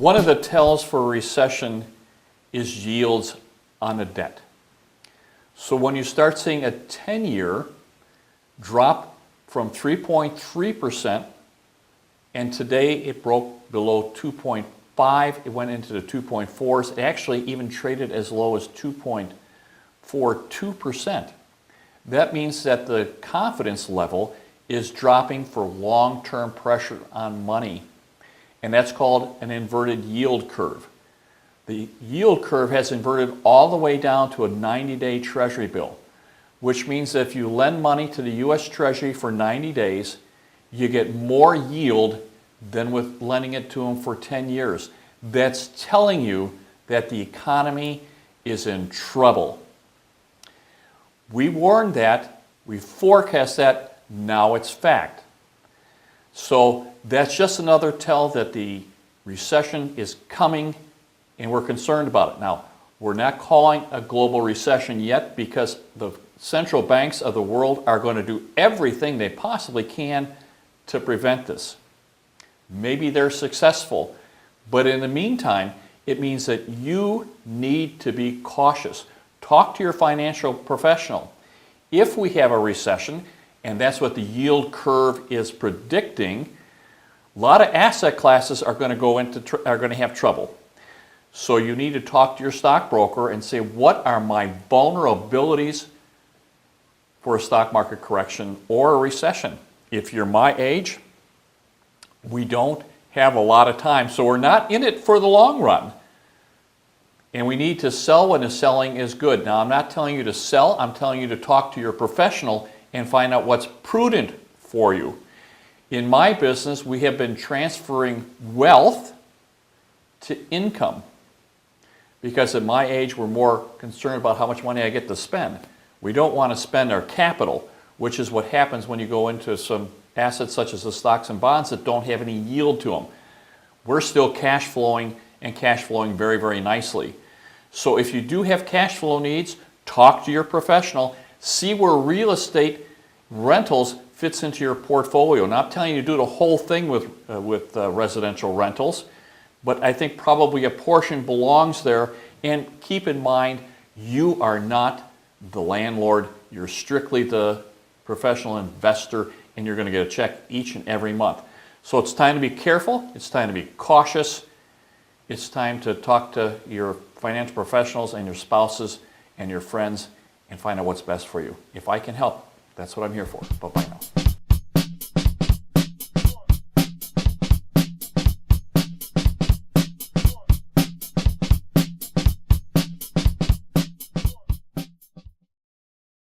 One of the tells for a recession is yields on the debt. So when you start seeing a 10-year drop from 3.3%, and today it broke below 2.5, it went into the 2.4s, it actually even traded as low as 2.42%. That means that the confidence level is dropping for long-term pressure on money. And that's called an inverted yield curve. The yield curve has inverted all the way down to a 90-day Treasury bill, which means that if you lend money to the U.S. Treasury for 90 days, you get more yield than with lending it to them for 10 years. That's telling you that the economy is in trouble. We warned that, we forecast that, now it's fact. So that's just another tell that the recession is coming and we're concerned about it. Now, we're not calling a global recession yet because the central banks of the world are going to do everything they possibly can to prevent this. Maybe they're successful, but in the meantime, it means that you need to be cautious. Talk to your financial professional. If we have a recession, and that's what the yield curve is predicting, a lot of asset classes are going to have trouble. So you need to talk to your stockbroker and say, what are my vulnerabilities for a stock market correction or a recession? If you're my age, we don't have a lot of time, so we're not in it for the long run. And we need to sell when the selling is good. Now, I'm not telling you to sell, I'm telling you to talk to your professional and find out what's prudent for you. In my business, we have been transferring wealth to income because at my age, we're more concerned about how much money I get to spend. We don't want to spend our capital, which is what happens when you go into some assets such as the stocks and bonds that don't have any yield to them. We're still cash flowing and cash flowing very, very nicely. So if you do have cash flow needs, talk to your professional, see where real estate rentals fits into your portfolio. Not telling you to do the whole thing with residential rentals, but I think probably a portion belongs there. And keep in mind, you are not the landlord. You're strictly the professional investor, and you're going to get a check each and every month. So it's time to be careful. It's time to be cautious. It's time to talk to your financial professionals and your spouses and your friends and find out what's best for you. If I can help, that's what I'm here for. Bye-bye now.